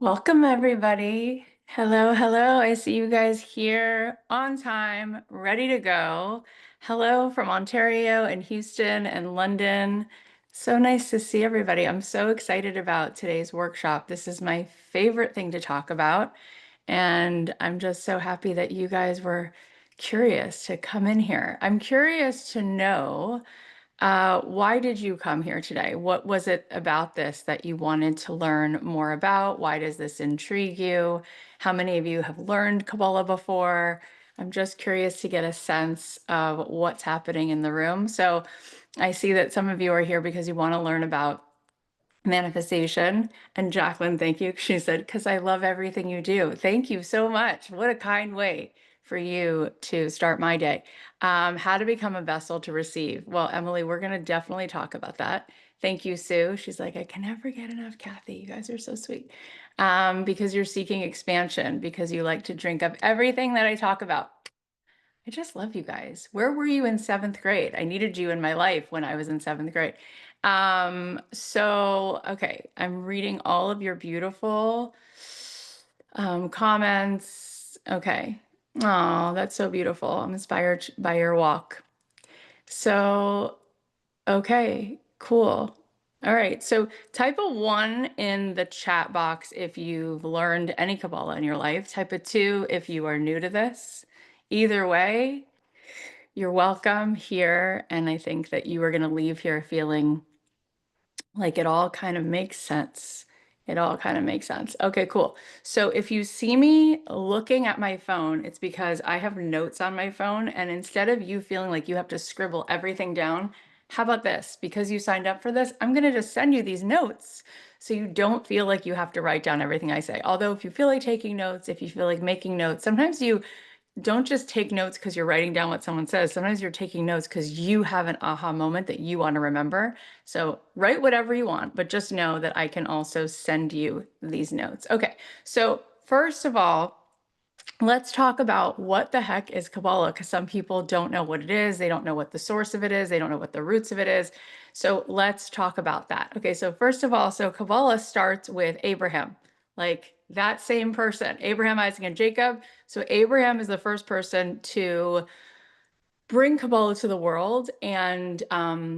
Welcome, everybody. Hello, hello. I see you guys here on time, ready to go. Hello from Ontario and Houston and London. So nice to see everybody. I'm so excited about today's workshop. This is my favorite thing to talk about. And I'm just so happy that you guys were curious to come in here. I'm curious to know. Why did you come here today? What was it about this that you wanted to learn more about? Why does this intrigue you? How many of you have learned Kabbalah before? I'm just curious to get a sense of what's happening in the room. So I see that some of you are here because you want to learn about manifestation. And Jacqueline, thank you. She said, because I love everything you do. Thank you so much. What a kind way for you to start my day. How to become a vessel to receive. Well, Emily, we're going to definitely talk about that. Thank you, Sue. She's like, I can never get enough, Kathy. You guys are so sweet. Because you're seeking expansion, because you like to drink up everything that I talk about. I just love you guys. Where were you in seventh grade? I needed you in my life when I was in seventh grade. Okay, I'm reading all of your beautiful comments. Okay. Oh, that's so beautiful. I'm inspired by your walk. So, okay, cool. All right, so type a one in the chat box if you've learned any Kabbalah in your life. Type a two if you are new to this. Either way, you're welcome here, and I think that you are going to leave here feeling like it all kind of makes sense. It all kind of makes sense. Okay, cool. So if you see me looking at my phone, it's because I have notes on my phone, and instead of you feeling like you have to scribble everything down, how about this? Because you signed up for this, I'm going to just send you these notes so you don't feel like you have to write down everything I say. Although if you feel like taking notes, if you feel like making notes, sometimes you don't just take notes because you're writing down what someone says. Sometimes you're taking notes because you have an aha moment that you want to remember. So write whatever you want, but just know that I can also send you these notes. Okay, so first of all, let's talk about what the heck is Kabbalah, because some people don't know what it is. They don't know what the source of it is. They don't know what the roots of it is. So let's talk about that. Okay, so first of all, so Kabbalah starts with Abraham, like that same person, Abraham, Isaac, and Jacob. So Abraham is the first person to bring Kabbalah to the world. And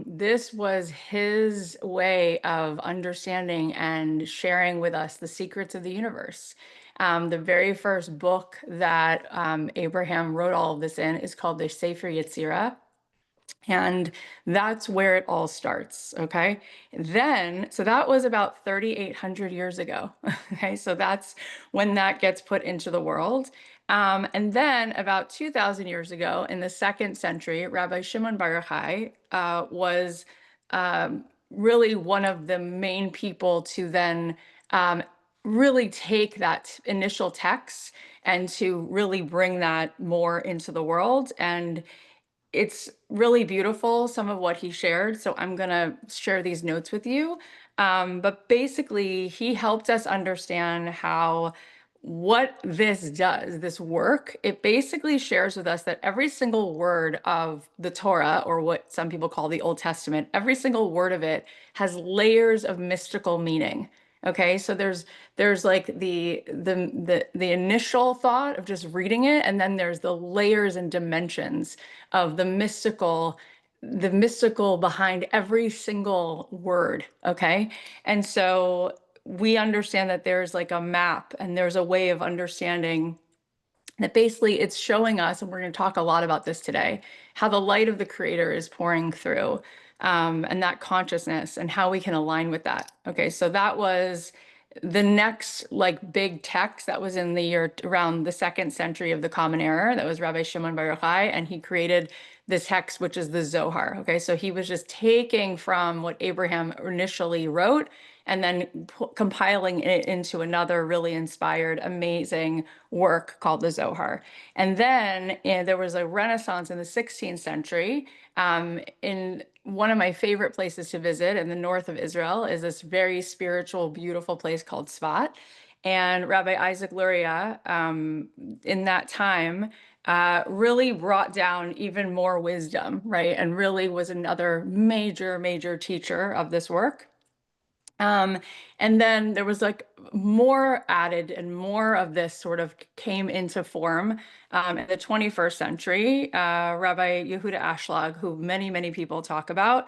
this was his way of understanding and sharing with us the secrets of the universe. The very first book that Abraham wrote all of this in is called the Sefer Yetzirah. And that's where it all starts. Okay. Then, so that was about 3,800 years ago. Okay. So that's when that gets put into the world. And then about 2,000 years ago, in the second century, Rabbi Shimon Bar Yochai was really one of the main people to then really take that initial text and to really bring that more into the world. And it's really beautiful, some of what he shared. So I'm going to share these notes with you. But basically, he helped us understand how what this does, this work, it basically shares with us that every single word of the Torah, or what some people call the Old Testament, every single word of it has layers of mystical meaning. Okay, so there's like the initial thought of just reading it, and then there's the layers and dimensions of the mystical behind every single word. Okay, and so we understand that there's like a map and there's a way of understanding that basically it's showing us, and we're going to talk a lot about this today, how the light of the creator is pouring through, and that consciousness and how we can align with that. Okay, so that was the next like big text that was in the year around the second century of the Common Era. That was Rabbi Shimon Bar Yochai, and he created this text, which is the Zohar. Okay, so he was just taking from what Abraham initially wrote and then compiling it into another really inspired, amazing work called the Zohar. And then there was a Renaissance in the 16th century. In one of my favorite places to visit in the north of Israel is this very spiritual, beautiful place called Tzfat. And Rabbi Isaac Luria, in that time, really brought down even more wisdom, right? And really was another major, major teacher of this work. And then there was like more added and more of this sort of came into form in the 21st century. Rabbi Yehuda Ashlag, who many, many people talk about,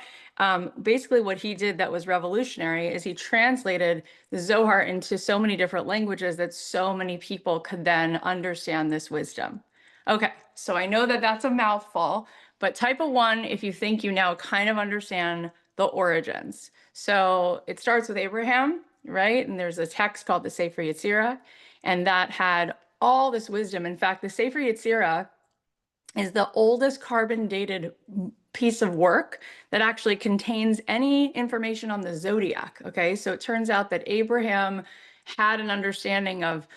basically what he did that was revolutionary is he translated the Zohar into so many different languages that so many people could then understand this wisdom. Okay, so I know that that's a mouthful, but type of one, if you think you now kind of understand the origins. So it starts with Abraham, right? And there's a text called the Sefer Yetzirah, and that had all this wisdom. In fact, the Sefer Yetzirah is the oldest carbon dated piece of work that actually contains any information on the zodiac. Okay, so it turns out that Abraham had an understanding of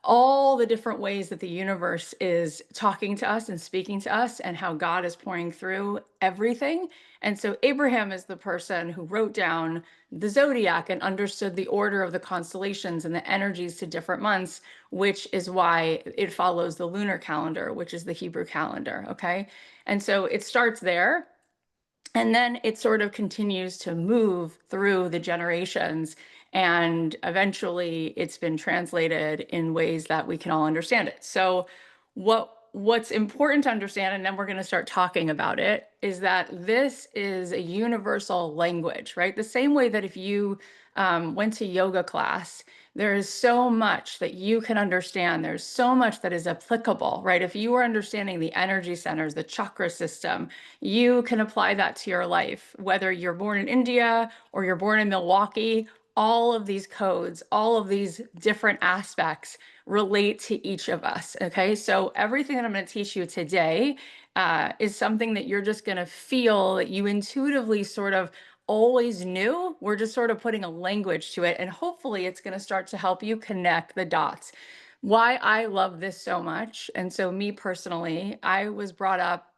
all the different ways that the universe is talking to us and speaking to us and how God is pouring through everything. And so Abraham is the person who wrote down the zodiac and understood the order of the constellations and the energies to different months, which is why it follows the lunar calendar, which is the Hebrew calendar. Okay. And so it starts there. And then it sort of continues to move through the generations. And eventually it's been translated in ways that we can all understand it. So what's important to understand, and then we're going to start talking about it, is that this is a universal language, right? The same way that if you went to yoga class, there is so much that you can understand. There's so much that is applicable, right? If you are understanding the energy centers, the chakra system, you can apply that to your life, whether you're born in India or you're born in Milwaukee. All of these codes, all of these different aspects relate to each of us. Okay, so everything that I'm going to teach you today is something that you're just going to feel that you intuitively sort of always knew. We're just sort of putting a language to it, and hopefully it's going to start to help you connect the dots. Why I love this so much, and so me personally, I was brought up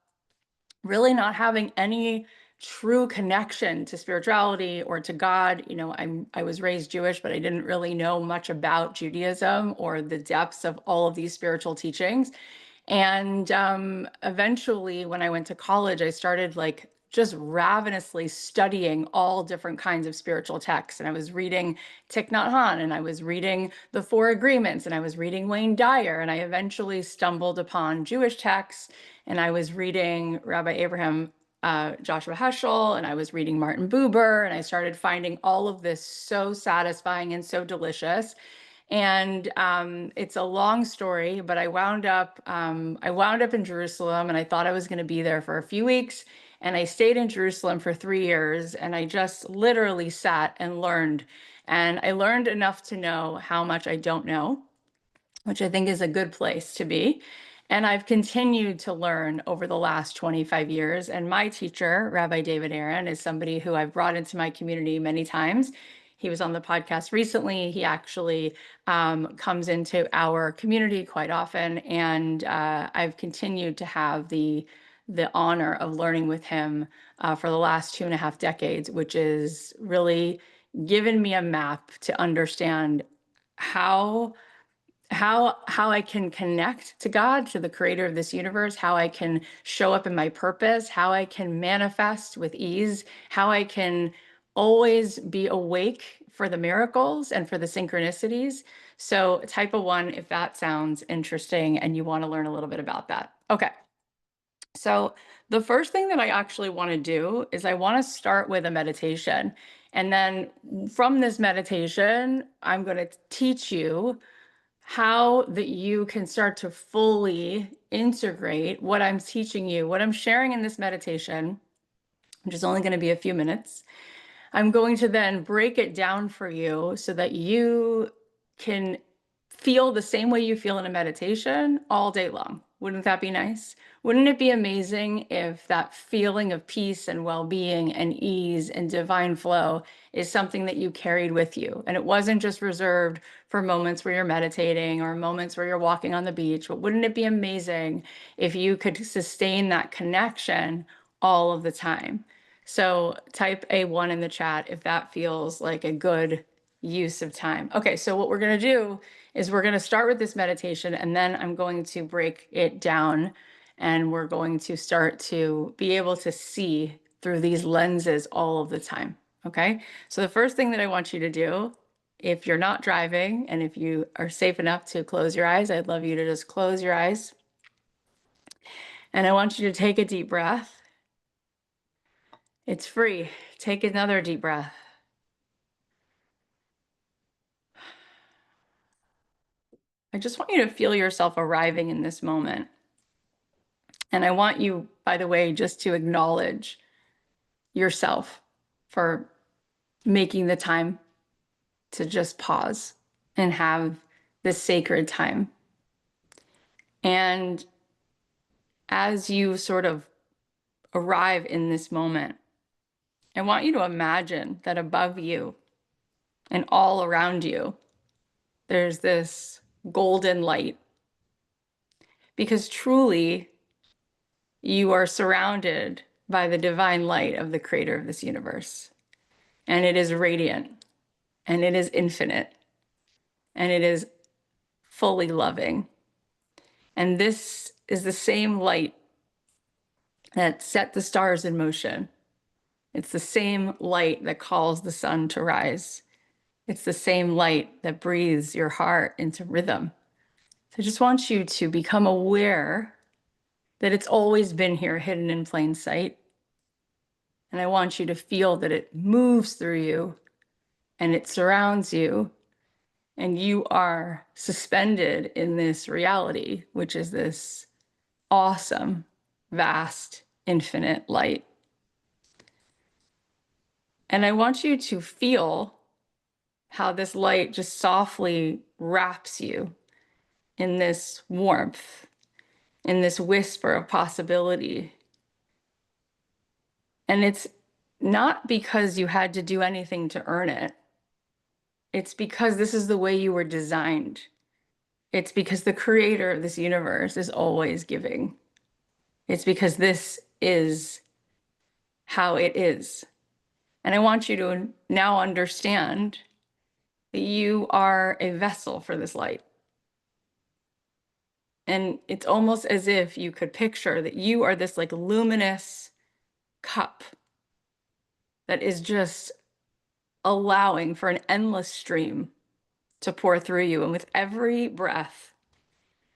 really not having any true connection to spirituality or to God. You know, I was raised Jewish, but I didn't really know much about Judaism or the depths of all of these spiritual teachings. And eventually, when I went to college, I started like just ravenously studying all different kinds of spiritual texts. And I was reading Thich Nhat Hanh, and I was reading the Four Agreements, and I was reading Wayne Dyer, and I eventually stumbled upon Jewish texts, and I was reading Rabbi Abraham Joshua Heschel, and I was reading Martin Buber, and I started finding all of this so satisfying and so delicious. And it's a long story, but I wound up in Jerusalem, and I thought I was going to be there for a few weeks. And I stayed in Jerusalem for 3 years, and I just literally sat and learned. And I learned enough to know how much I don't know, which I think is a good place to be. And I've continued to learn over the last 25 years. And my teacher, Rabbi David Aaron, is somebody who I've brought into my community many times. He was on the podcast recently. He actually comes into our community quite often. And I've continued to have the honor of learning with him for the last 2.5 decades, which is really given me a map to understand how I can connect to God, to the creator of this universe, how I can show up in my purpose, how I can manifest with ease, how I can always be awake for the miracles and for the synchronicities. So type of one, if that sounds interesting and you want to learn a little bit about that. Okay. So the first thing that I actually want to do is I want to start with a meditation. And then from this meditation, I'm going to teach you how that you can start to fully integrate what I'm teaching you, what I'm sharing in this meditation, which is only going to be a few minutes. I'm going to then break it down for you so that you can feel the same way you feel in a meditation all day long. Wouldn't that be nice? Wouldn't it be amazing if that feeling of peace and well-being and ease and divine flow is something that you carried with you? And it wasn't just reserved for moments where you're meditating or moments where you're walking on the beach, but wouldn't it be amazing if you could sustain that connection all of the time? So type A1 in the chat if that feels like a good use of time. Okay, so what we're going to do is we're going to start with this meditation, and then I'm going to break it down, and we're going to start to be able to see through these lenses all of the time. Okay, so the first thing that I want you to do if you're not driving and if you are safe enough to close your eyes, I'd love you to just close your eyes. And I want you to take a deep breath. It's free. Take another deep breath. I just want you to feel yourself arriving in this moment. And I want you, by the way, just to acknowledge yourself for making the time to just pause and have this sacred time. And as you sort of arrive in this moment, I want you to imagine that above you and all around you, there's this golden light. Because truly, you are surrounded by the divine light of the creator of this universe. And it is radiant, and it is infinite, and it is fully loving. And this is the same light that set the stars in motion. It's the same light that calls the sun to rise. It's the same light that breathes your heart into rhythm. So I just want you to become aware that it's always been here, hidden in plain sight. And I want you to feel that it moves through you and it surrounds you, and you are suspended in this reality, which is this awesome, vast, infinite light. And I want you to feel how this light just softly wraps you in this warmth, in this whisper of possibility. And it's not because you had to do anything to earn it. It's because this is the way you were designed. It's because the creator of this universe is always giving. It's because this is how it is. And I want you to now understand that you are a vessel for this light. And it's almost as if you could picture that you are this like luminous cup that is just allowing for an endless stream to pour through you. And with every breath,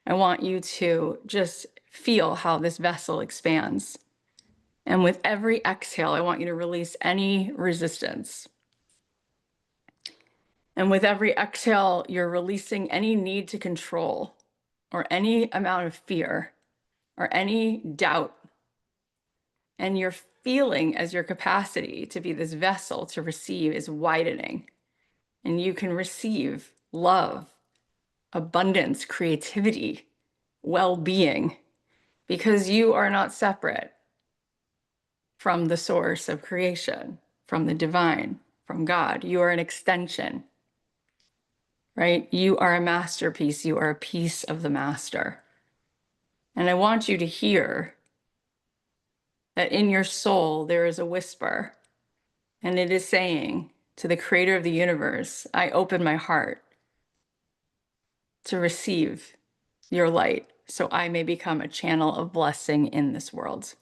I want you to just feel how this vessel expands. And with every exhale, I want you to release any resistance. And with every exhale, you're releasing any need to control or any amount of fear or any doubt. And you're feeling as your capacity to be this vessel to receive is widening. And you can receive love, abundance, creativity, well-being, because you are not separate from the source of creation, from the divine, from God. You are an extension, right? You are a masterpiece. You are a piece of the master. And I want you to hear that in your soul, there is a whisper, and it is saying to the creator of the universe, I open my heart to receive your light so I may become a channel of blessing in this world.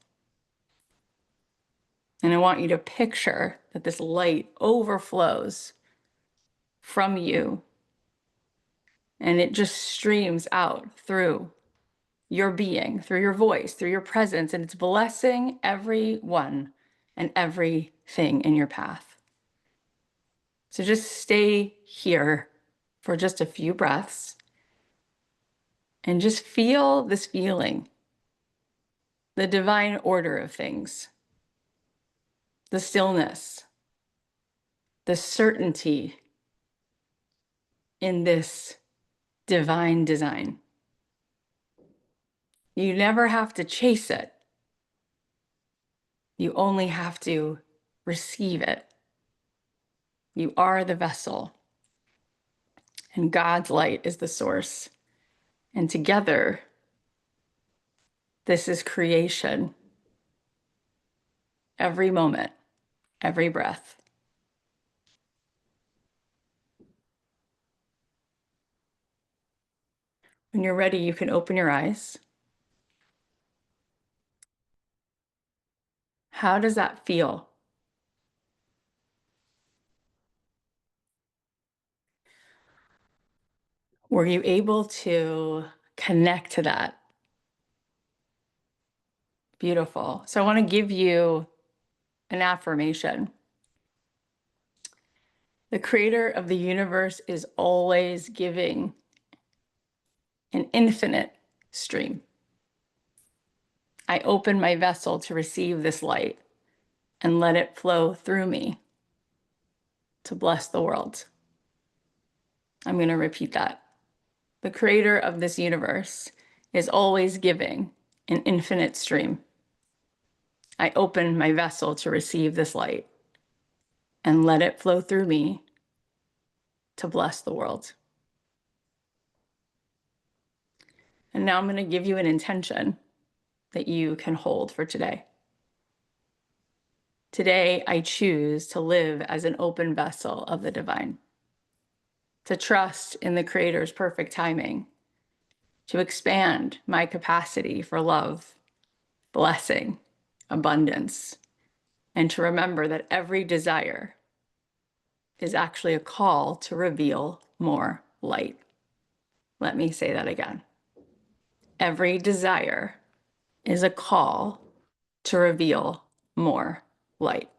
And I want you to picture that this light overflows from you and it just streams out through your being, through your voice, through your presence, and it's blessing everyone and everything in your path. So just stay here for just a few breaths and just feel this feeling, the divine order of things, the stillness, the certainty in this divine design. You never have to chase it. You only have to receive it. You are the vessel, and God's light is the source. And together, this is creation. Every moment, every breath. When you're ready, you can open your eyes. How does that feel? Were you able to connect to that? Beautiful. So I want to give you an affirmation. The creator of the universe is always giving an infinite stream. I open my vessel to receive this light and let it flow through me to bless the world. I'm going to repeat that. The creator of this universe is always giving an infinite stream. I open my vessel to receive this light and let it flow through me to bless the world. And now I'm going to give you an intention that you can hold for today. Today, I choose to live as an open vessel of the divine, to trust in the Creator's perfect timing, to expand my capacity for love, blessing, abundance, and to remember that every desire is actually a call to reveal more light. Let me say that again. Every desire is a call to reveal more light.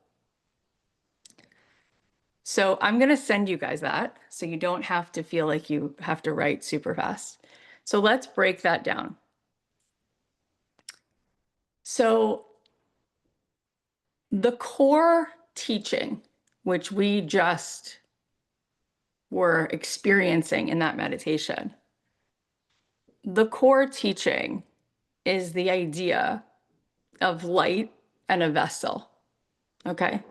So I'm going to send you guys that so you don't have to feel like you have to write super fast. So let's break that down. So the core teaching, which we just were experiencing in that meditation, the core teaching is the idea of light and a vessel. Okay.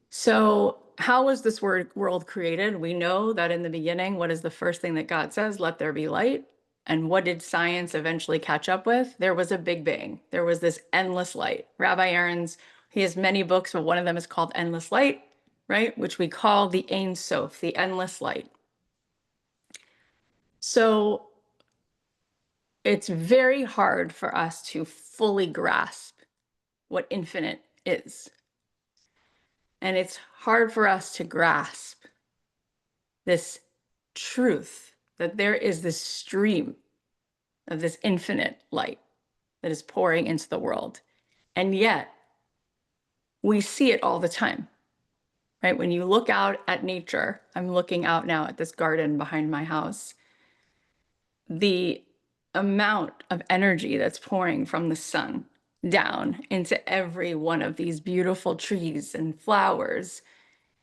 So how was this world created? We know that in the beginning, what is the first thing that God says? Let there be light. And what did science eventually catch up with? There was a big bang. There was this endless light. Rabbi Aaron's, he has many books, but one of them is called Endless Light, right? Which we call the Ein Sof, the endless light. So it's very hard for us to fully grasp what infinite is. And it's hard for us to grasp this truth that there is this stream of this infinite light that is pouring into the world. And yet we see it all the time, right? When you look out at nature, I'm looking out now at this garden behind my house, the amount of energy that's pouring from the sun down into every one of these beautiful trees and flowers,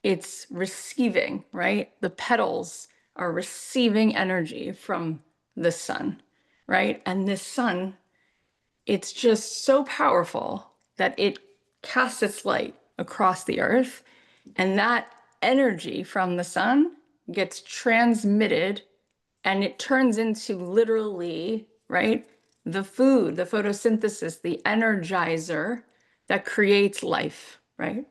it's receiving, right? The petals are receiving energy from the sun, right? And this sun, it's just so powerful that it casts its light across the earth. And that energy from the sun gets transmitted and it turns into literally, right? The food, the photosynthesis, the energizer that creates life, right?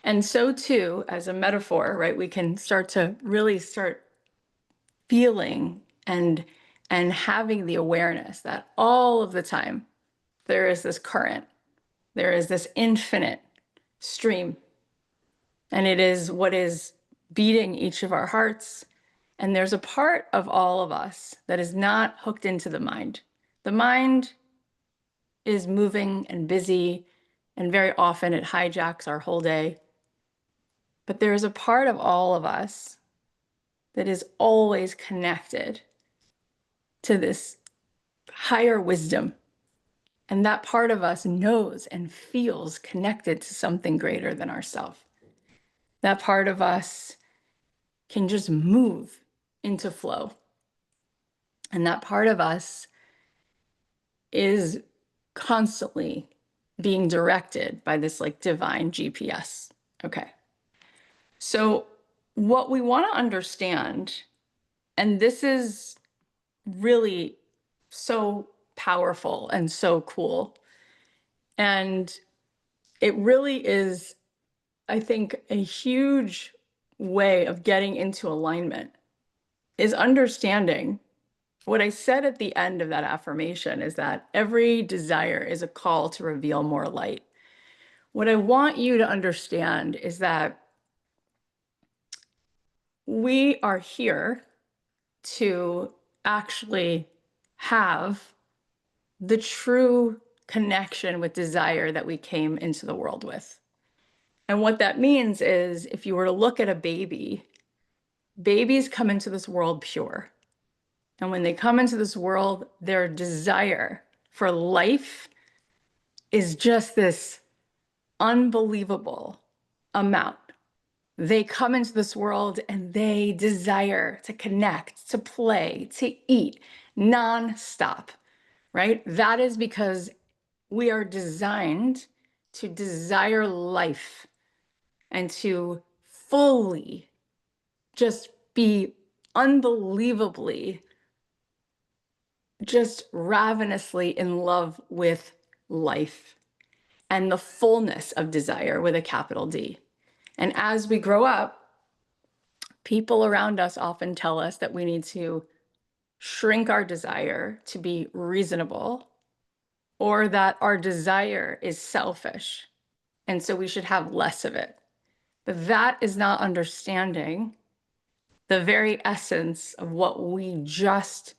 And so too, as a metaphor, right, we can start to really start feeling and having the awareness that all of the time there is this current, there is this infinite stream, and it is what is beating each of our hearts. And there's a part of all of us that is not hooked into the mind. The mind is moving and busy, and very often it hijacks our whole day. But there is a part of all of us that is always connected to this higher wisdom. And that part of us knows and feels connected to something greater than ourselves. That part of us can just move into flow. And that part of us is constantly being directed by this like divine GPS. Okay. So what we want to understand, and this is really so powerful and so cool, and it really is, I think, a huge way of getting into alignment is understanding what I said at the end of that affirmation is that every desire is a call to reveal more light. What I want you to understand is that we are here to actually have the true connection with desire that we came into the world with. And what that means is if you were to look at a baby, babies come into this world pure. And when they come into this world, their desire for life is just this unbelievable amount. They come into this world and they desire to connect, to play, to eat nonstop, right? That is because we are designed to desire life and to fully just be unbelievably, just ravenously in love with life and the fullness of desire with a capital D. And as we grow up, people around us often tell us that we need to shrink our desire to be reasonable, or that our desire is selfish, and so we should have less of it. But that is not understanding the very essence of what we just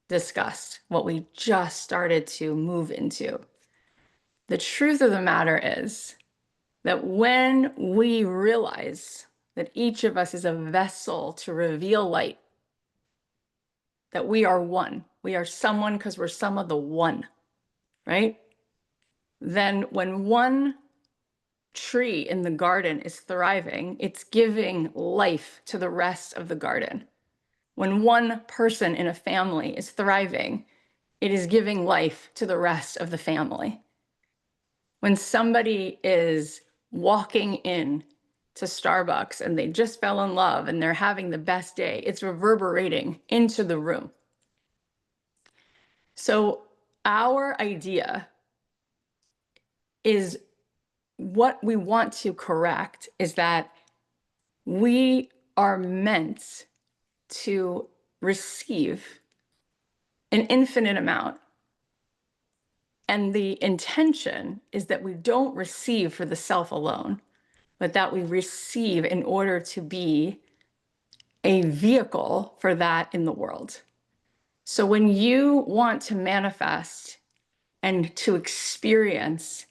discussed, what we just started to move into. The truth of the matter is that when we realize that each of us is a vessel to reveal light, that we are one, we are someone because we're some of the one, right? Then when one tree in the garden is thriving, it's giving life to the rest of the garden. When one person in a family is thriving, it is giving life to the rest of the family. When somebody is walking in to Starbucks and they just fell in love and they're having the best day, it's reverberating into the room. So our idea is, what we want to correct is that we are meant to receive an infinite amount. And the intention is that we don't receive for the self alone, but that we receive in order to be a vehicle for that in the world. So when you want to manifest and to experience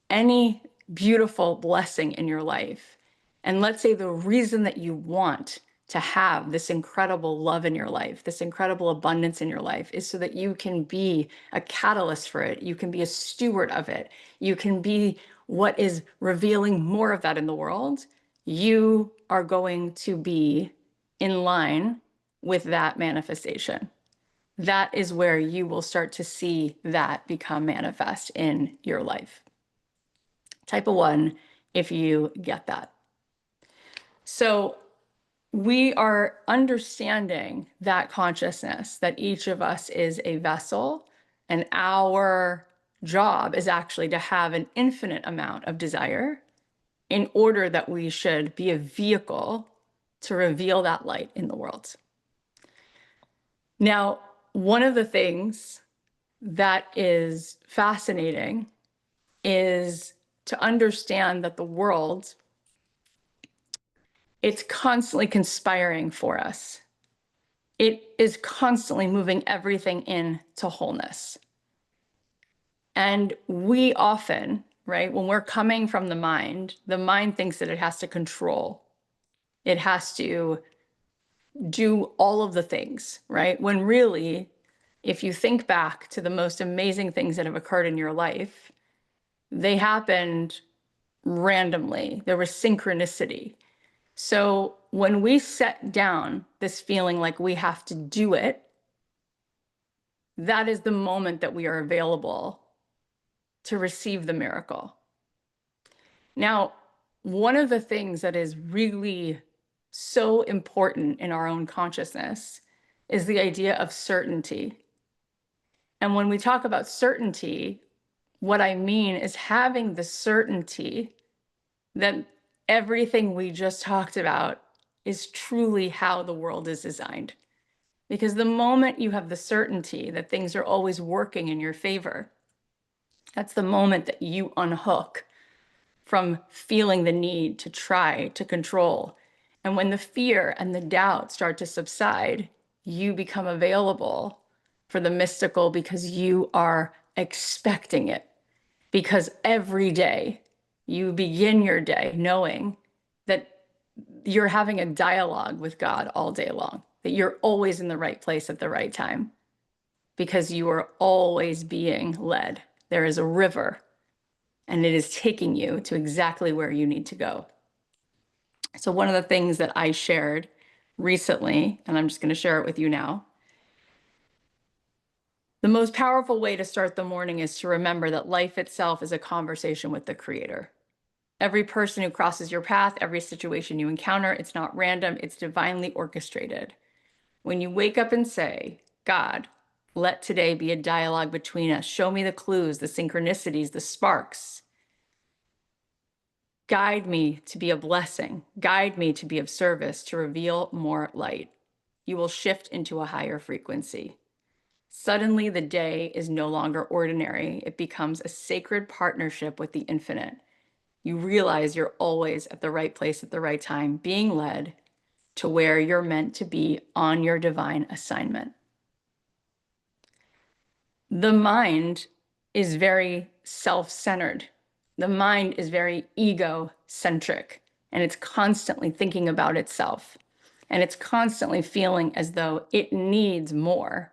any beautiful blessing in your life, and let's say the reason that you want to have this incredible love in your life, this incredible abundance in your life, is so that you can be a catalyst for it. You can be a steward of it. You can be what is revealing more of that in the world. You are going to be in line with that manifestation. That is where you will start to see that become manifest in your life. Type of 1, if you get that. So we are understanding that consciousness, that each of us is a vessel, and our job is actually to have an infinite amount of desire in order that we should be a vehicle to reveal that light in the world. Now, one of the things that is fascinating is to understand that the world, it's constantly conspiring for us. It is constantly moving everything into wholeness. And we often, right, when we're coming from the mind thinks that it has to control. It has to do all of the things, right? When really, if you think back to the most amazing things that have occurred in your life, they happened randomly. There was synchronicity. So when we set down this feeling like we have to do it, that is the moment that we are available to receive the miracle. Now, one of the things that is really so important in our own consciousness is the idea of certainty. And when we talk about certainty, what I mean is having the certainty that everything we just talked about is truly how the world is designed. Because the moment you have the certainty that things are always working in your favor, that's the moment that you unhook from feeling the need to try to control. And when the fear and the doubt start to subside, you become available for the mystical because you are expecting it. Because every day you begin your day knowing that you're having a dialogue with God all day long, that you're always in the right place at the right time, because you are always being led. There is a river, and it is taking you to exactly where you need to go. So one of the things that I shared recently, and I'm just going to share it with you now, the most powerful way to start the morning is to remember that life itself is a conversation with the Creator. Every person who crosses your path, every situation you encounter, it's not random, it's divinely orchestrated. When you wake up and say, God, let today be a dialogue between us. Show me the clues, the synchronicities, the sparks. Guide me to be a blessing. Guide me to be of service, to reveal more light. You will shift into a higher frequency. Suddenly, the day is no longer ordinary. It becomes a sacred partnership with the infinite. You realize you're always at the right place at the right time, being led to where you're meant to be on your divine assignment. The mind is very self-centered. The mind is very ego-centric, and it's constantly thinking about itself. And it's constantly feeling as though it needs more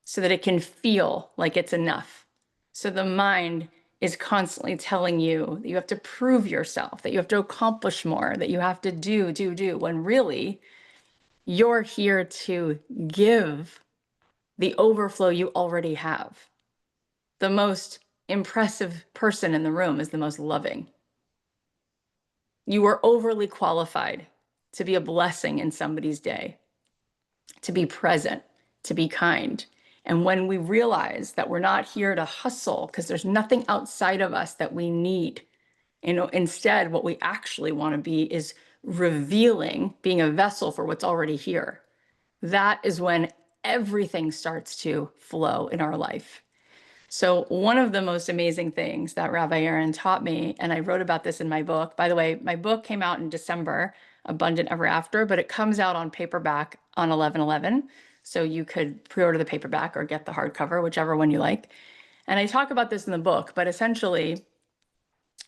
so that it can feel like it's enough. So the mind is constantly telling you that you have to prove yourself, that you have to accomplish more, that you have to do, when really you're here to give the overflow you already have. The most impressive person in the room is the most loving. You are overly qualified to be a blessing in somebody's day, to be present, to be kind. And when we realize that we're not here to hustle because there's nothing outside of us that we need, instead, what we actually want to be is revealing, being a vessel for what's already here. That is when everything starts to flow in our life. So one of the most amazing things that Rabbi Aaron taught me, and I wrote about this in my book. By the way, my book came out in December, Abundant Ever After, but it comes out on paperback on 11/11. So you could pre-order the paperback or get the hardcover, whichever one you like. And I talk about this in the book, but essentially,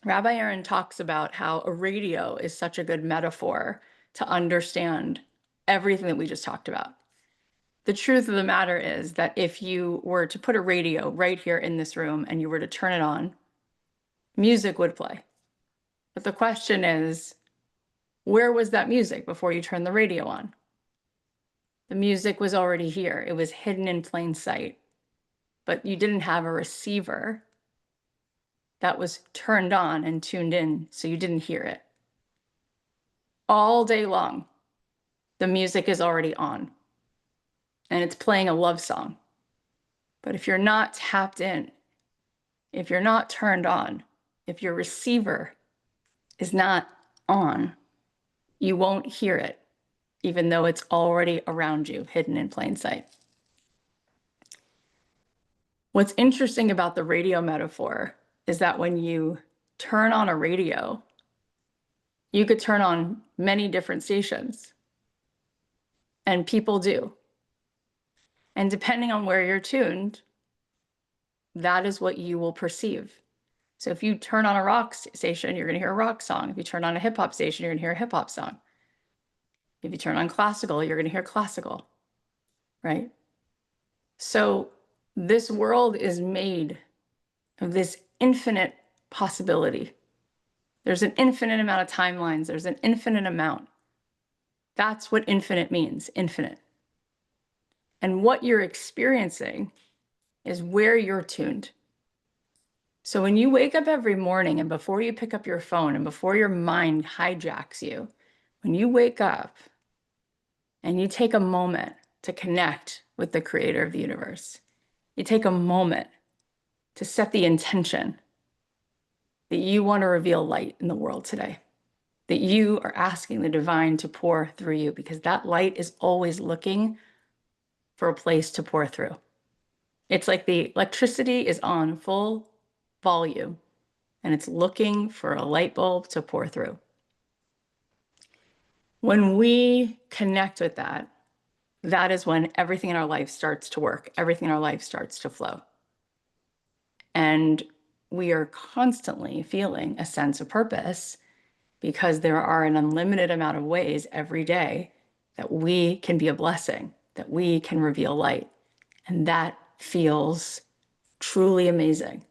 Rabbi Aaron talks about how a radio is such a good metaphor to understand everything that we just talked about. The truth of the matter is that if you were to put a radio right here in this room and you were to turn it on, music would play. But the question is, where was that music before you turned the radio on? The music was already here. It was hidden in plain sight. But you didn't have a receiver that was turned on and tuned in, so you didn't hear it. All day long, the music is already on, and it's playing a love song. But if you're not tapped in, if you're not turned on, if your receiver is not on, you won't hear it, even though it's already around you, hidden in plain sight. What's interesting about the radio metaphor is that when you turn on a radio, you could turn on many different stations, and people do. And depending on where you're tuned, that is what you will perceive. So if you turn on a rock station, you're going to hear a rock song. If you turn on a hip hop station, you're going to hear a hip hop song. If you turn on classical, you're going to hear classical, right? So this world is made of this infinite possibility. There's an infinite amount of timelines. There's an infinite amount. That's what infinite means, infinite. And what you're experiencing is where you're tuned. So when you wake up every morning and before you pick up your phone and before your mind hijacks you, when you wake up and you take a moment to connect with the creator of the universe, you take a moment to set the intention that you want to reveal light in the world today, that you are asking the divine to pour through you, because that light is always looking for a place to pour through. It's like the electricity is on full volume and it's looking for a light bulb to pour through. When we connect with that, that is when everything in our life starts to work. Everything in our life starts to flow. And we are constantly feeling a sense of purpose because there are an unlimited amount of ways every day that we can be a blessing, that we can reveal light. And that feels truly amazing.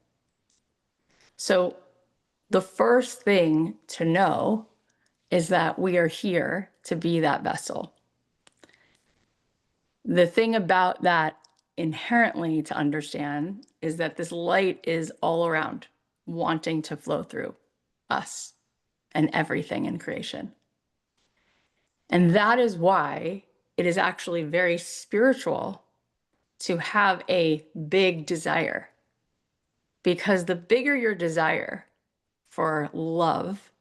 So the first thing to know is that we are here to be that vessel. The thing about that inherently to understand is that this light is all around, wanting to flow through us and everything in creation. And that is why it is actually very spiritual to have a big desire. Because the bigger your desire for love,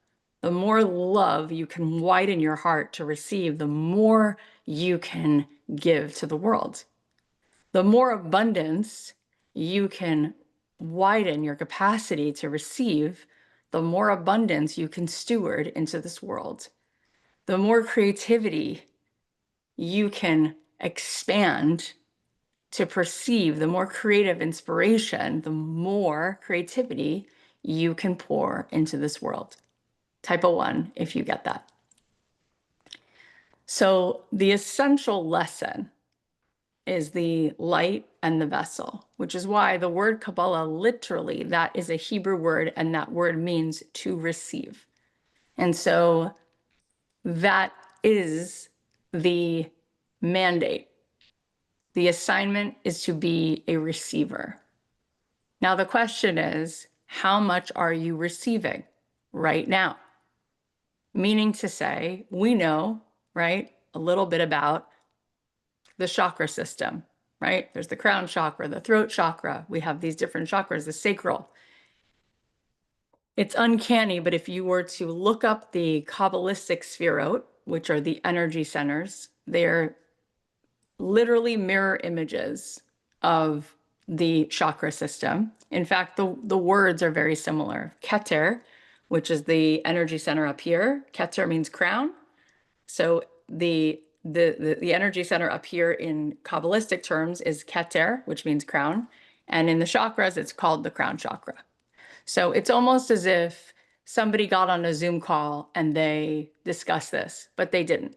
the more love you can widen your heart to receive, the more you can give to the world. The more abundance you can widen your capacity to receive, the more abundance you can steward into this world. The more creativity you can expand to perceive, the more creative inspiration, the more creativity you can pour into this world. Type of 1, if you get that. So the essential lesson is the light and the vessel, which is why the word Kabbalah, literally, that is a Hebrew word, and that word means to receive. And so that is the mandate. The assignment is to be a receiver. Now, the question is, how much are you receiving right now? Meaning to say, we know, right, a little bit about the chakra system, right? There's the crown chakra, the throat chakra. We have these different chakras, the sacral. It's uncanny, but if you were to look up the Kabbalistic spherot, which are the energy centers, they're literally mirror images of the chakra system. In fact, the words are very similar. Keter, which is the energy center up here. Keter means crown. So the energy center up here in Kabbalistic terms is Keter, which means crown. And in the chakras, it's called the crown chakra. So it's almost as if somebody got on a Zoom call and they discussed this, but they didn't.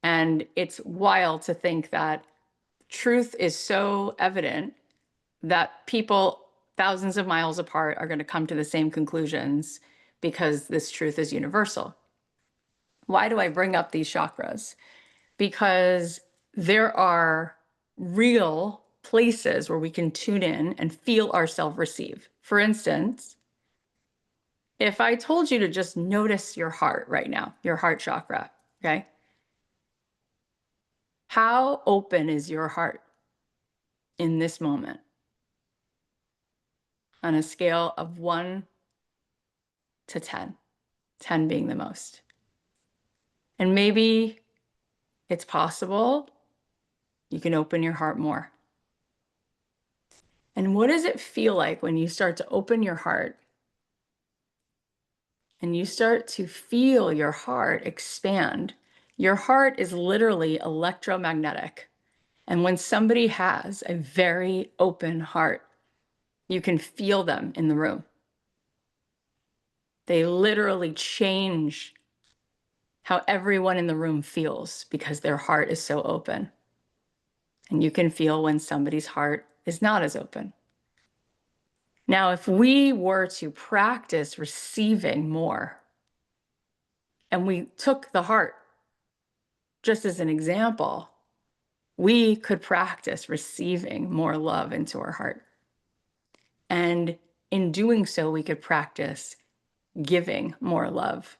And it's wild to think that truth is so evident that people thousands of miles apart are going to come to the same conclusions because this truth is universal. Why do I bring up these chakras? Because there are real places where we can tune in and feel ourselves receive. For instance, if I told you to just notice your heart right now, your heart chakra, okay? How open is your heart in this moment? On a scale of 1 to 10, 10 being the most. And maybe it's possible you can open your heart more. And what does it feel like when you start to open your heart and you start to feel your heart expand? Your heart is literally electromagnetic. And when somebody has a very open heart, you can feel them in the room. They literally change how everyone in the room feels because their heart is so open. And you can feel when somebody's heart is not as open. Now, if we were to practice receiving more, and we took the heart just as an example, we could practice receiving more love into our heart. And in doing so, we could practice giving more love.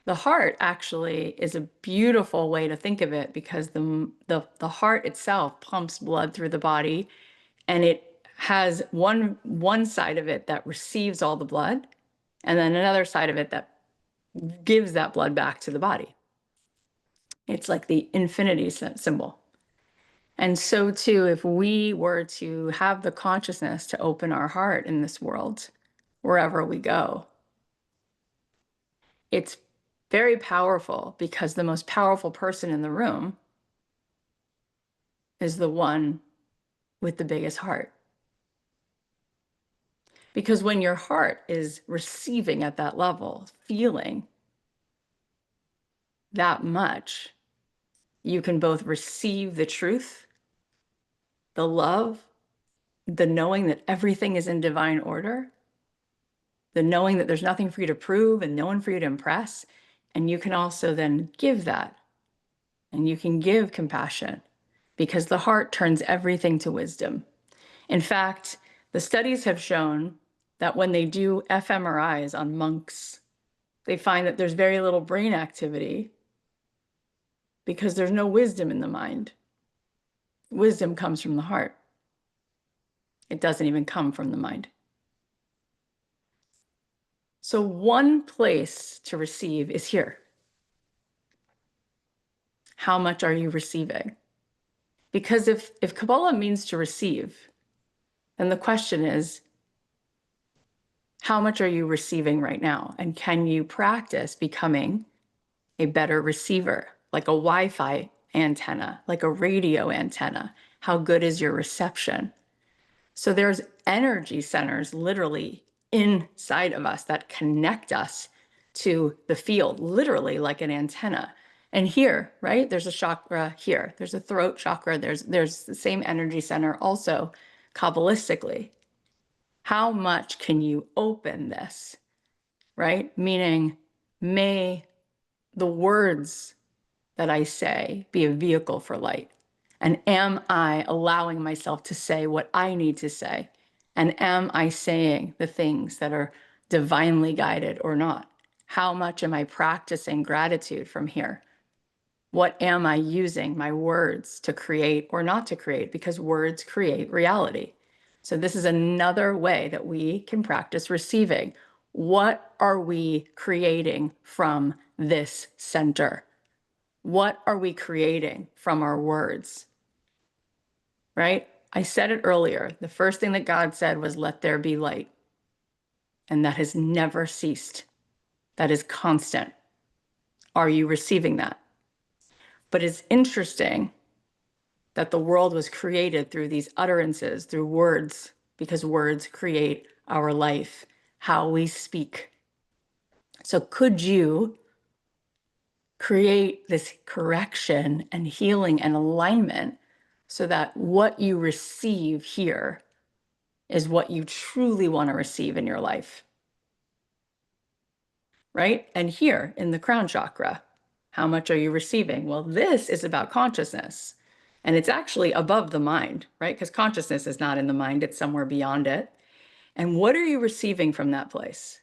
The heart actually is a beautiful way to think of it because the heart itself pumps blood through the body, and it has one side of it that receives all the blood, and then another side of it that gives that blood back to the body. It's like the infinity symbol. And so too, if we were to have the consciousness to open our heart in this world, wherever we go, it's very powerful because the most powerful person in the room is the one with the biggest heart. Because when your heart is receiving at that level, feeling that much, you can both receive the truth, the love, the knowing that everything is in divine order, the knowing that there's nothing for you to prove and no one for you to impress. And you can also then give that, and you can give compassion, because the heart turns everything to wisdom. In fact, the studies have shown that when they do fMRIs on monks, they find that there's very little brain activity because there's no wisdom in the mind. Wisdom comes from the heart. It doesn't even come from the mind. So one place to receive is here. How much are you receiving? Because if Kabbalah means to receive, then the question is, how much are you receiving right now? And can you practice becoming a better receiver, like a Wi-Fi antenna, like a radio antenna? How good is your reception? So there's energy centers literally inside of us that connect us to the field, literally like an antenna. And here, right, there's a chakra here. There's a throat chakra. There's the same energy center also Kabbalistically. How much can you open this, right? Meaning, may the words that I say be a vehicle for light. And am I allowing myself to say what I need to say? And am I saying the things that are divinely guided or not? How much am I practicing gratitude from here? What am I using my words to create or not to create? Because words create reality. So this is another way that we can practice receiving. What are we creating from this center? What are we creating from our words? Right? I said it earlier. The first thing that God said was, let there be light. And that has never ceased. That is constant. Are you receiving that? But it's interesting that the world was created through these utterances, through words, because words create our life, how we speak. So could you create this correction and healing and alignment so that what you receive here is what you truly want to receive in your life? Right? And here in the crown chakra, how much are you receiving? Well, this is about consciousness. And it's actually above the mind, right? Because consciousness is not in the mind, it's somewhere beyond it. And what are you receiving from that place?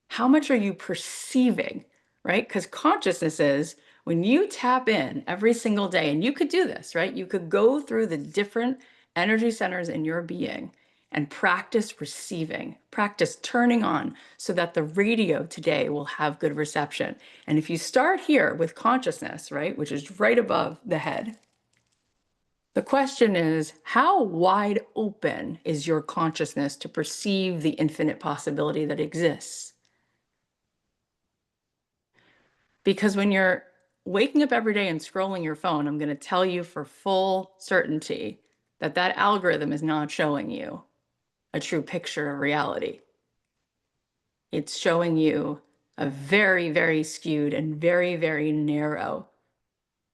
How much are you perceiving, right? Because consciousness is when you tap in every single day, and you could do this, right? You could go through the different energy centers in your being and practice receiving, practice turning on so that the radio today will have good reception. And if you start here with consciousness, right, which is right above the head, the question is, how wide open is your consciousness to perceive the infinite possibility that exists? Because when you're waking up every day and scrolling your phone, I'm going to tell you for full certainty that that algorithm is not showing you a true picture of reality. It's showing you a very, very skewed and very, very narrow,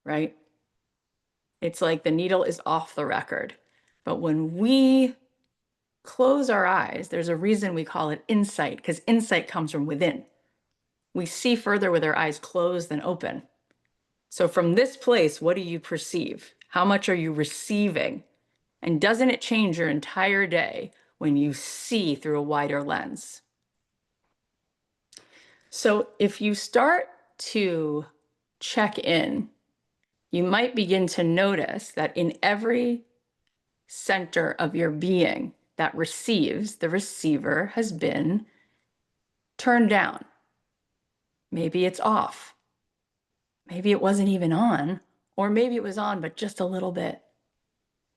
right? It's like the needle is off the record. But when we close our eyes, there's a reason we call it insight, because insight comes from within. We see further with our eyes closed than open. So from this place, what do you perceive? How much are you receiving? And doesn't it change your entire day when you see through a wider lens? So if you start to check in, you might begin to notice that in every center of your being that receives, the receiver has been turned down. Maybe it's off. Maybe it wasn't even on, or maybe it was on, but just a little bit.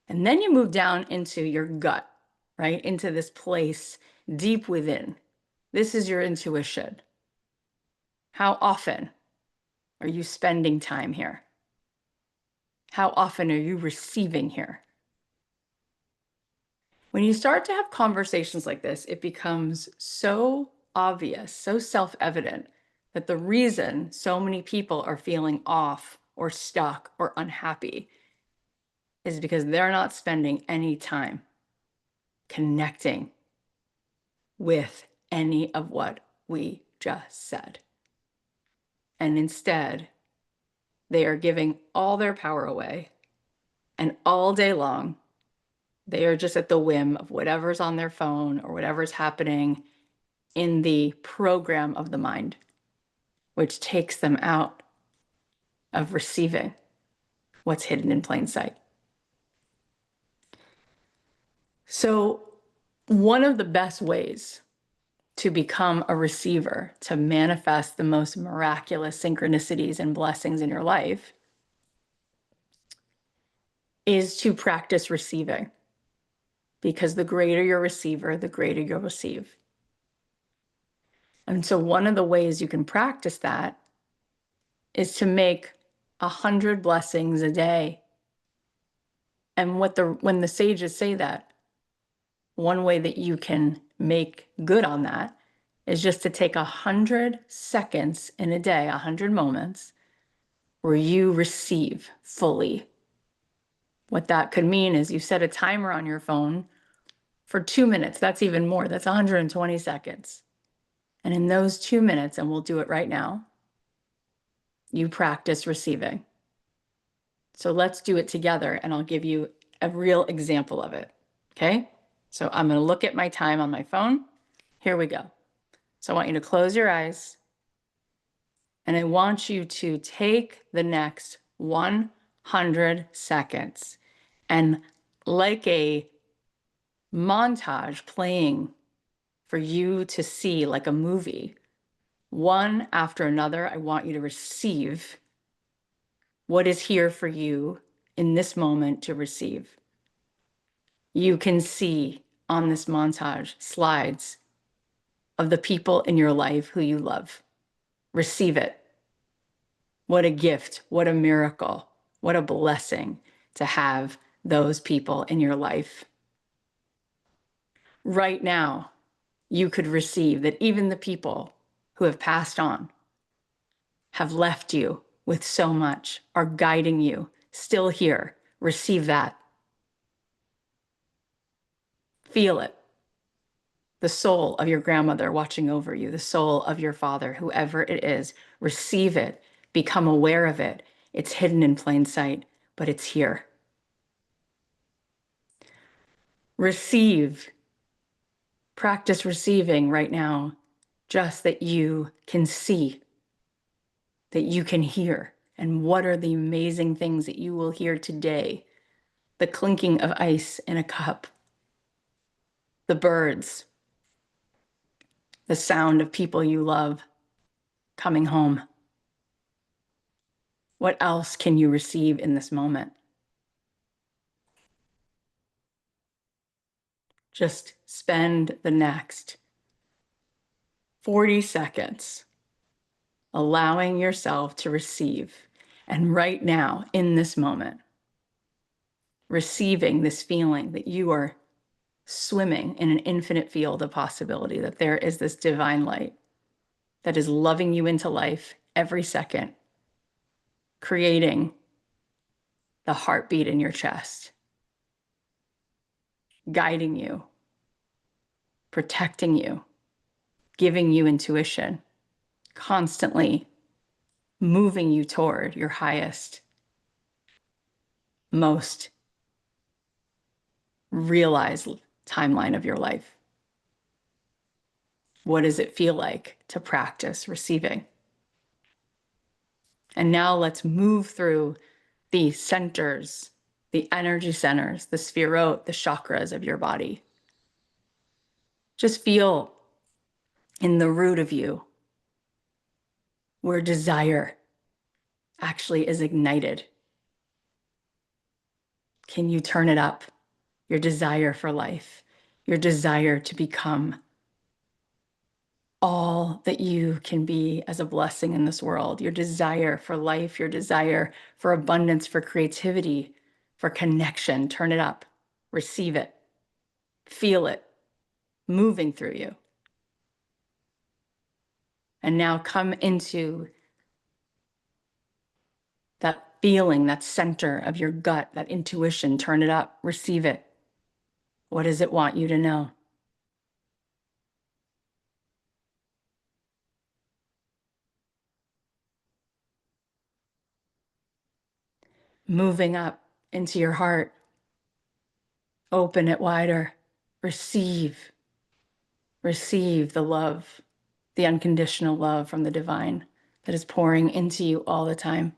And then you move down into your gut, right? Into this place deep within. This is your intuition. How often are you spending time here? How often are you receiving here? When you start to have conversations like this, it becomes so obvious, so self-evident that the reason so many people are feeling off or stuck or unhappy is because they're not spending any time connecting with any of what we just said. And instead, they are giving all their power away, and all day long, they are just at the whim of whatever's on their phone or whatever's happening in the program of the mind, which takes them out of receiving what's hidden in plain sight. So, one of the best ways to become a receiver, to manifest the most miraculous synchronicities and blessings in your life, is to practice receiving. Because the greater your receiver, the greater you'll receive. And so one of the ways you can practice that is to make 100 blessings a day. And when the sages say that, one way that you can make good on that is just to take 100 seconds in a day, 100 moments, where you receive fully. What that could mean is you set a timer on your phone for 2 minutes. That's even more. That's 120 seconds. And in those 2 minutes, and we'll do it right now, you practice receiving. So let's do it together, and I'll give you a real example of it. Okay? So I'm going to look at my time on my phone. Here we go. So I want you to close your eyes, and I want you to take the next 100 seconds and, like a montage playing for you to see, like a movie, one after another, I want you to receive what is here for you in this moment to receive. You can see on this montage slides of the people in your life who you love. Receive it. What a gift, what a miracle, what a blessing to have those people in your life. Right now, you could receive that even the people who have passed on have left you with so much, are guiding you, still here. Receive that. Feel it. The soul of your grandmother watching over you, the soul of your father, whoever it is, receive it. Become aware of it. It's hidden in plain sight, but it's here. Receive. Practice receiving right now, just that you can see, that you can hear. And what are the amazing things that you will hear today? The clinking of ice in a cup, the birds, the sound of people you love coming home. What else can you receive in this moment? Just spend the next 40 seconds allowing yourself to receive. And right now, in this moment, receiving this feeling that you are swimming in an infinite field of possibility, that there is this divine light that is loving you into life every second, creating the heartbeat in your chest, guiding you, protecting you, giving you intuition, constantly moving you toward your highest, most realized timeline of your life. What does it feel like to practice receiving? And now let's move through the centers, the energy centers, the sphirot, the chakras of your body. Just feel in the root of you where desire actually is ignited. Can you turn it up? Your desire for life, your desire to become all that you can be as a blessing in this world, your desire for life, your desire for abundance, for creativity, for connection. Turn it up, receive it, feel it moving through you. And now come into that feeling, that center of your gut, that intuition. Turn it up, receive it. What does it want you to know? Moving up into your heart. Open it wider. Receive. Receive the love, the unconditional love from the divine that is pouring into you all the time.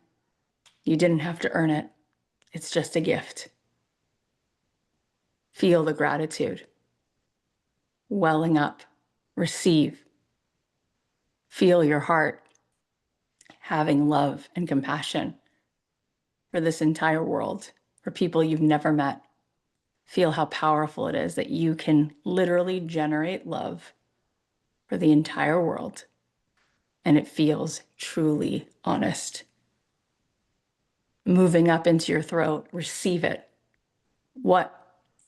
You didn't have to earn it. It's just a gift. Feel the gratitude welling up. Receive. Feel your heart having love and compassion for this entire world, for people you've never met. Feel how powerful it is that you can literally generate love for the entire world. And it feels truly honest. Moving up into your throat, receive it. What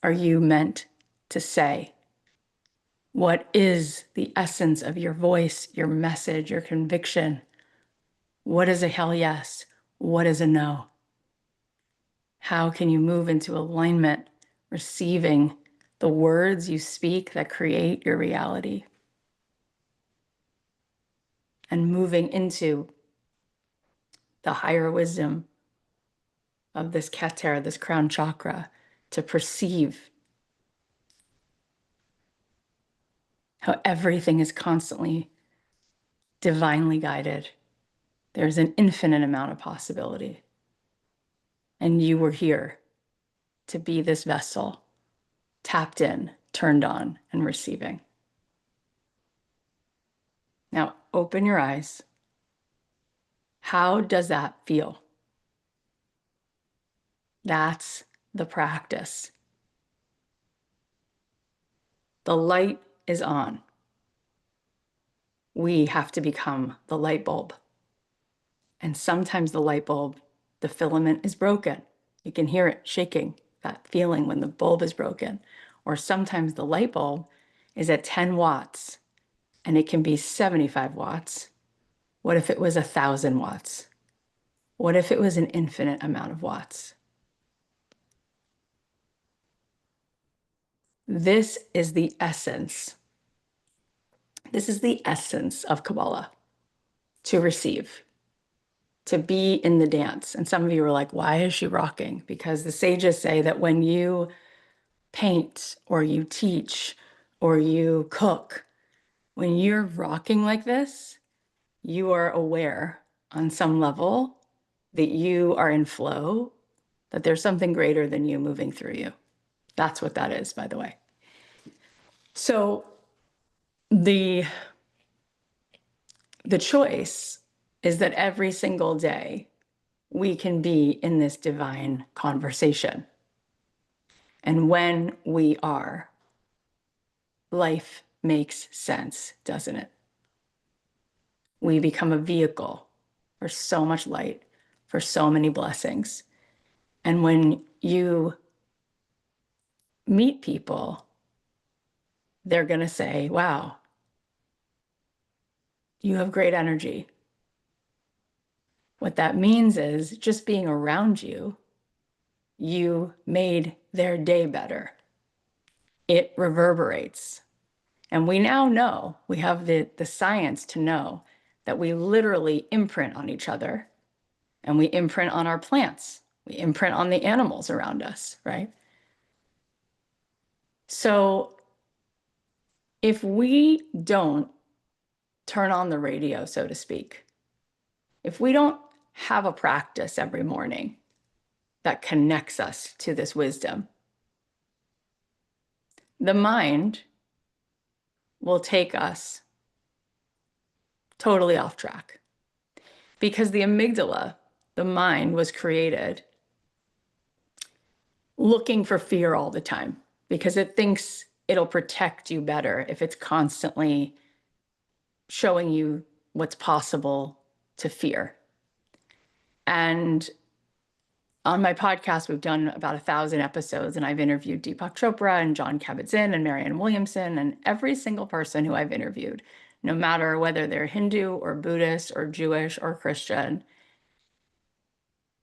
are you meant to say? What is the essence of your voice, your message, your conviction? What is a hell yes? What is a no? How can you move into alignment, receiving the words you speak that create your reality? And moving into the higher wisdom of this Keter, this crown chakra, to perceive how everything is constantly divinely guided. There's an infinite amount of possibility. And you were here to be this vessel, tapped in, turned on, and receiving. Now, open your eyes. How does that feel? That's the practice. The light is on. We have to become the light bulb. And sometimes the light bulb, the filament is broken. You can hear it shaking, that feeling when the bulb is broken. Or sometimes the light bulb is at 10 watts and it can be 75 watts. What if it was 1,000 watts? What if it was an infinite amount of watts? This is the essence. This is the essence of Kabbalah, to receive, to be in the dance. And some of you are like, why is she rocking? Because the sages say that when you paint or you teach or you cook, when you're rocking like this, you are aware on some level that you are in flow, that there's something greater than you moving through you. That's what that is, by the way. So the choice is that every single day we can be in this divine conversation. And when we are, life makes sense, doesn't it? We become a vehicle for so much light, for so many blessings. And when you meet people, they're going to say, wow, you have great energy. What that means is just being around you, you made their day better. It reverberates. And we now know, we have the science to know that we literally imprint on each other and we imprint on our plants. We imprint on the animals around us, right? So if we don't turn on the radio, so to speak, if we don't have a practice every morning that connects us to this wisdom, the mind will take us totally off track. Because the amygdala, the mind, was created looking for fear all the time because it thinks it'll protect you better if it's constantly showing you what's possible to fear. And on my podcast, we've done about 1,000 episodes, and I've interviewed Deepak Chopra and John Kabat-Zinn and Marianne Williamson, and every single person who I've interviewed, no matter whether they're Hindu or Buddhist or Jewish or Christian,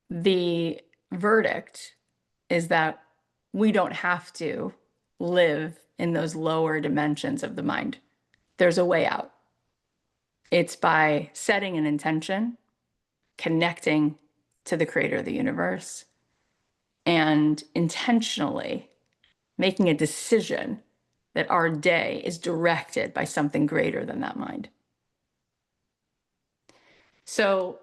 the verdict is that we don't have to live in those lower dimensions of the mind. There's a way out. It's by setting an intention, connecting to the creator of the universe, and intentionally making a decision that our day is directed by something greater than that mind. So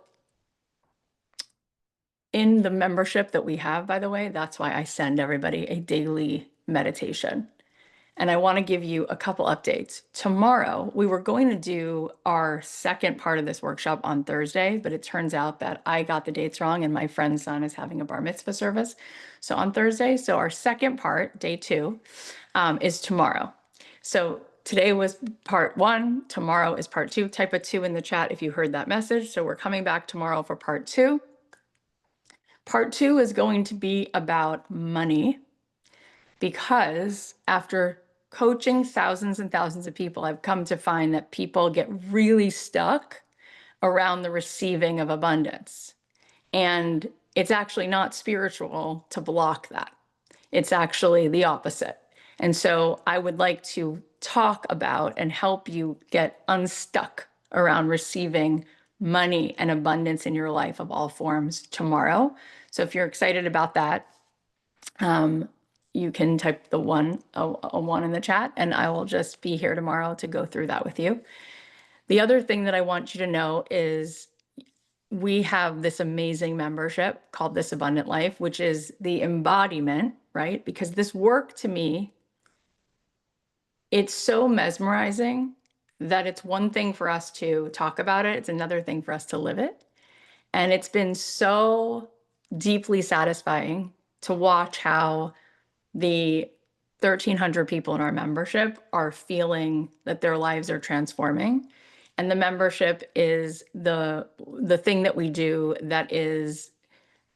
in the membership that we have, by the way, that's why I send everybody a daily meditation. And I want to give you a couple updates. Tomorrow, we were going to do our second part of this workshop on Thursday, but it turns out that I got the dates wrong and my friend's son is having a bar mitzvah service. So on Thursday, so our second part, day 2, is tomorrow. So today was part 1, tomorrow is part 2. Type a 2 in the chat if you heard that message. So we're coming back tomorrow for part 2. Part 2 is going to be about money, because after coaching thousands and thousands of people, I've come to find that people get really stuck around the receiving of abundance. And it's actually not spiritual to block that. It's actually the opposite. And so I would like to talk about and help you get unstuck around receiving money and abundance in your life of all forms tomorrow. So if you're excited about that, you can type the one, a 1 in the chat, and I will just be here tomorrow to go through that with you. The other thing that I want you to know is we have this amazing membership called This Abundant Life, which is the embodiment, right? Because this work to me, it's so mesmerizing that it's one thing for us to talk about it. It's another thing for us to live it. And it's been so deeply satisfying to watch how the 1,300 people in our membership are feeling that their lives are transforming. And the membership is the thing that we do that is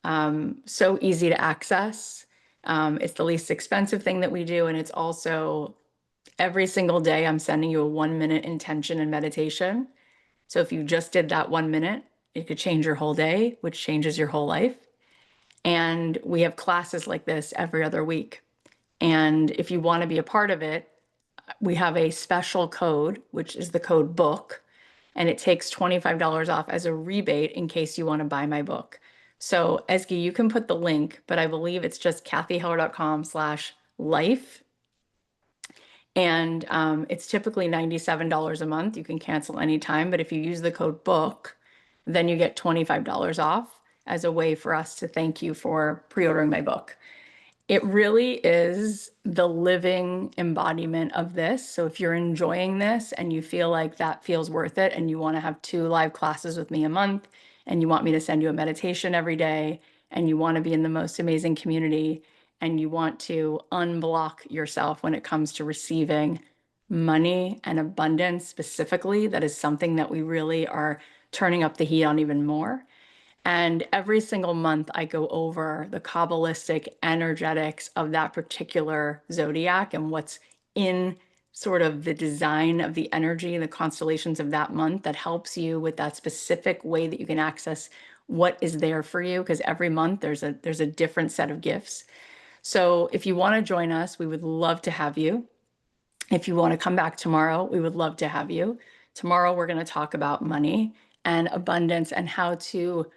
so easy to access. It's the least expensive thing that we do. And it's also every single day I'm sending you a 1-minute intention and meditation. So if you just did that 1 minute, it could change your whole day, which changes your whole life. And we have classes like this every other week. And if you want to be a part of it, we have a special code, which is the code BOOK, and it takes $25 off as a rebate in case you want to buy my book. So Ezgi, you can put the link, but I believe it's just cathyheller.com/life. And it's typically $97 a month. You can cancel anytime, but if you use the code BOOK, then you get $25 off as a way for us to thank you for pre-ordering my book. It really is the living embodiment of this. So if you're enjoying this and you feel like that feels worth it and you want to have 2 live classes with me a month and you want me to send you a meditation every day and you want to be in the most amazing community and you want to unblock yourself when it comes to receiving money and abundance specifically, that is something that we really are turning up the heat on even more. And every single month, I go over the Kabbalistic energetics of that particular zodiac and what's in sort of the design of the energy and the constellations of that month that helps you with that specific way that you can access what is there for you. Because every month there's a different set of gifts. So if you want to join us, we would love to have you. If you want to come back tomorrow, we would love to have you. Tomorrow, we're going to talk about money and abundance and how to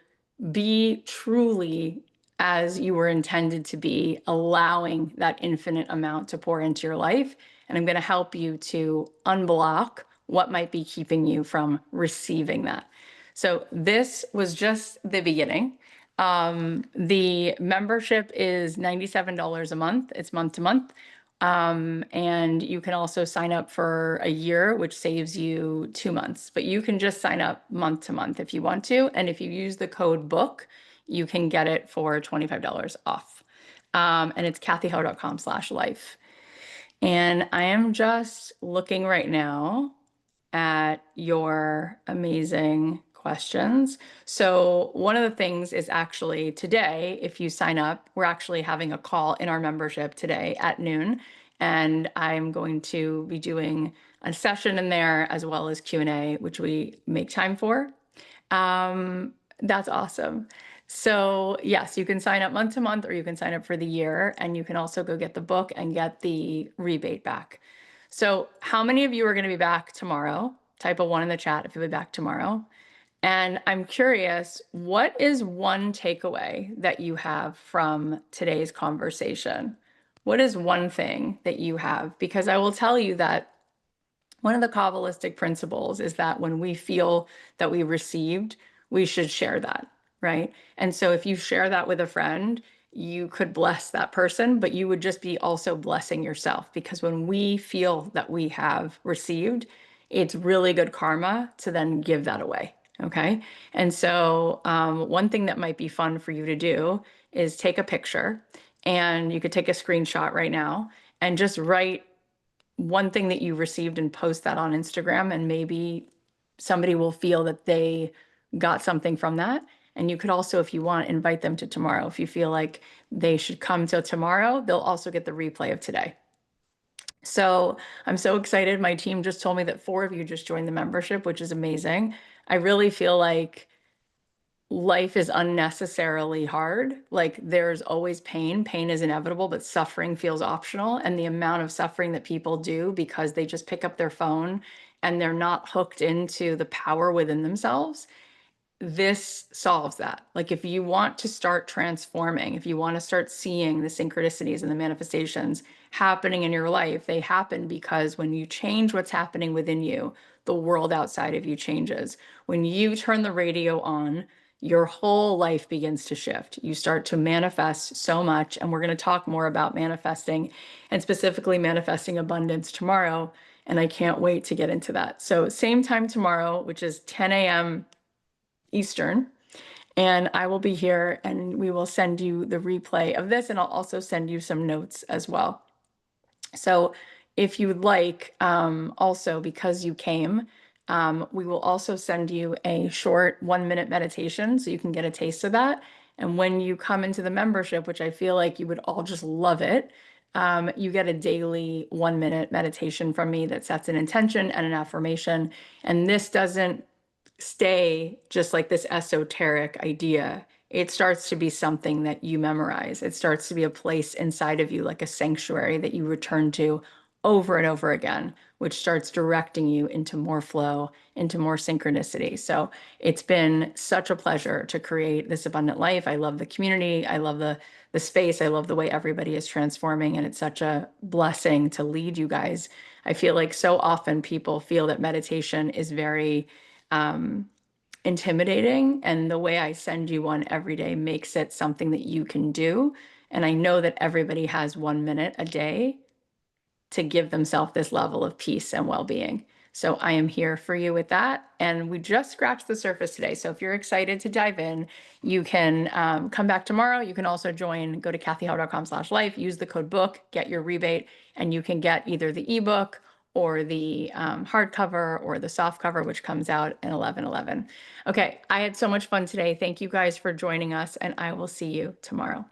be truly as you were intended to be, allowing that infinite amount to pour into your life. And I'm going to help you to unblock what might be keeping you from receiving that. So this was just the beginning. The membership is $97 a month. It's month to month. And you can also sign up for a year, which saves you 2 months, but you can just sign up month to month if you want to. And if you use the code BOOK, you can get it for $25 off. And it's cathyheller.com/life. And I am just looking right now at your amazing questions. So one of the things is actually today, if you sign up, we're actually having a call in our membership today at noon, and I'm going to be doing a session in there as well as Q&A, which we make time for. That's awesome. So yes, you can sign up month to month or you can sign up for the year, and you can also go get the book and get the rebate back. So how many of you are going to be back tomorrow? Type a one in the chat if you'll be back tomorrow. And I'm curious, what is one takeaway that you have from today's conversation? What is one thing that you have? Because I will tell you that one of the Kabbalistic principles is that when we feel that we received, we should share that, right? And so if you share that with a friend, you could bless that person, but you would just be also blessing yourself, because when we feel that we have received, it's really good karma to then give that away. Okay. And so, one thing that might be fun for you to do is take a picture, and you could take a screenshot right now and just write one thing that you received and post that on Instagram, and maybe somebody will feel that they got something from that. And you could also, if you want, invite them to tomorrow. If you feel like they should come till tomorrow, they'll also get the replay of today. So I'm so excited. My team just told me that 4 of you just joined the membership, which is amazing. I really feel like life is unnecessarily hard. Like there's always pain. Pain is inevitable, but suffering feels optional. And the amount of suffering that people do because they just pick up their phone and they're not hooked into the power within themselves, this solves that. Like if you want to start transforming, if you want to start seeing the synchronicities and the manifestations happening in your life, they happen because when you change what's happening within you, the world outside of you changes. When you turn the radio on, your whole life begins to shift. You start to manifest so much, and we're going to talk more about manifesting and specifically manifesting abundance tomorrow. And I can't wait to get into that. So same time tomorrow, which is 10 a.m. Eastern, and I will be here, and we will send you the replay of this, and I'll also send you some notes as well. So if you would like, also because you came, we will also send you a short 1-minute meditation so you can get a taste of that. And when you come into the membership, which I feel like you would all just love it, you get a daily 1-minute meditation from me that sets an intention and an affirmation. And this doesn't stay just like this esoteric idea. It starts to be something that you memorize. It starts to be a place inside of you, like a sanctuary that you return to over and over again, which starts directing you into more flow, into more synchronicity. So it's been such a pleasure to create this abundant life. I love the community. I love the space. I love the way everybody is transforming. And it's such a blessing to lead you guys. I feel like so often people feel that meditation is very intimidating, and the way I send you one every day makes it something that you can do. And I know that everybody has 1 minute a day to give themselves this level of peace and well-being. So I am here for you with that. And we just scratched the surface today. So if you're excited to dive in, you can come back tomorrow. You can also join, go to cathyhowe.com/life, use the code book, get your rebate, and you can get either the ebook or the hardcover or the soft cover, which comes out in 11/11. Okay, I had so much fun today. Thank you guys for joining us, and I will see you tomorrow.